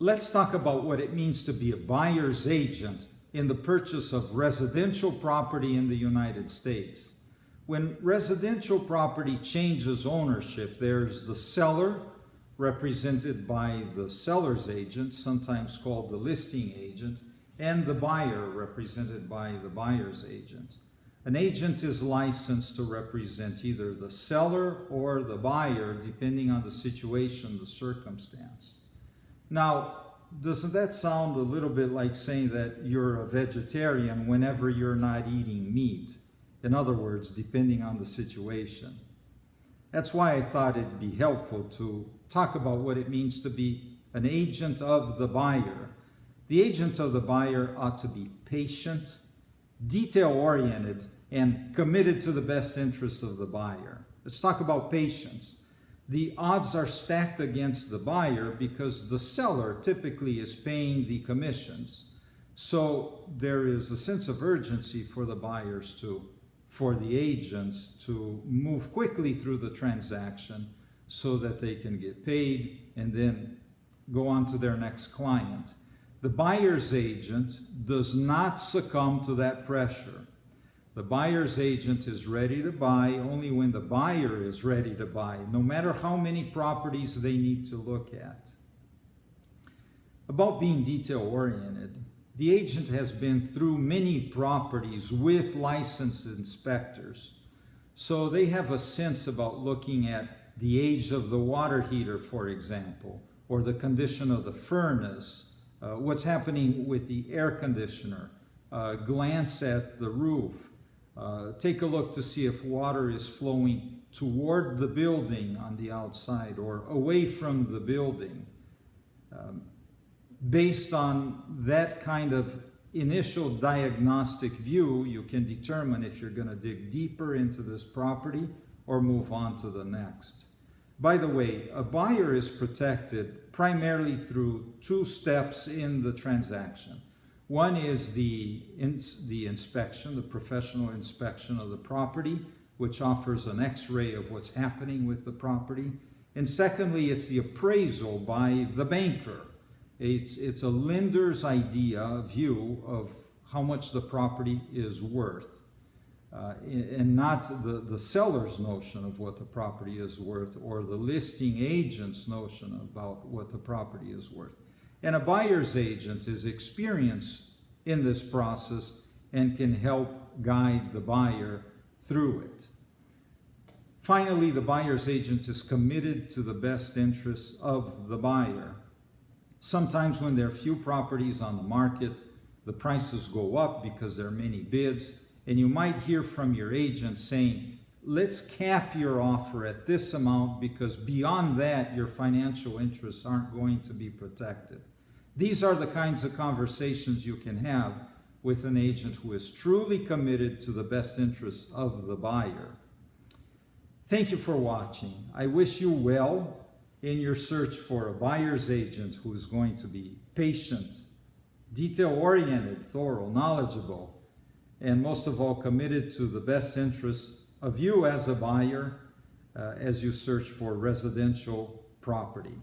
let's talk about what it means to be a buyer's agent in the purchase of residential property in the United States. When residential property changes ownership, there's the seller, represented by the seller's agent, sometimes called the listing agent, and the buyer, represented by the buyer's agent. An agent is licensed to represent either the seller or the buyer, depending on the situation, the circumstance. Now, doesn't that sound a little bit like saying that you're a vegetarian whenever you're not eating meat? In other words, depending on the situation. That's why I thought it'd be helpful to talk about what it means to be an agent of the buyer. The agent of the buyer ought to be patient, detail-oriented, and committed to the best interests of the buyer. Let's talk about patience. The odds are stacked against the buyer because the seller typically is paying the commissions. So there is a sense of urgency for the buyers for the agents to move quickly through the transaction so that they can get paid and then go on to their next client. The buyer's agent does not succumb to that pressure. The buyer's agent is ready to buy only when the buyer is ready to buy, no matter how many properties they need to look at. About being detail-oriented, the agent has been through many properties with licensed inspectors, so they have a sense about looking at the age of the water heater, for example, or the condition of the furnace, what's happening with the air conditioner, glance at the roof, take a look to see if water is flowing toward the building on the outside or away from the building. Based on that kind of initial diagnostic view, you can determine if you're going to dig deeper into this property or move on to the next. By the way, a buyer is protected primarily through two steps in the transaction. One is the inspection, the professional inspection of the property, which offers an x-ray of what's happening with the property. And secondly, it's the appraisal by the banker. It's a lender's view of how much the property is worth, and not the seller's notion of what the property is worth or the listing agent's notion about what the property is worth. And a buyer's agent is experienced in this process and can help guide the buyer through it. Finally, the buyer's agent is committed to the best interests of the buyer. Sometimes when there are few properties on the market, the prices go up because there are many bids, and you might hear from your agent saying, let's cap your offer at this amount because beyond that, your financial interests aren't going to be protected. These are the kinds of conversations you can have with an agent who is truly committed to the best interests of the buyer. Thank you for watching. I wish you well in your search for a buyer's agent who is going to be patient, detail-oriented, thorough, knowledgeable, and most of all committed to the best interests of you as a buyer as you search for residential property.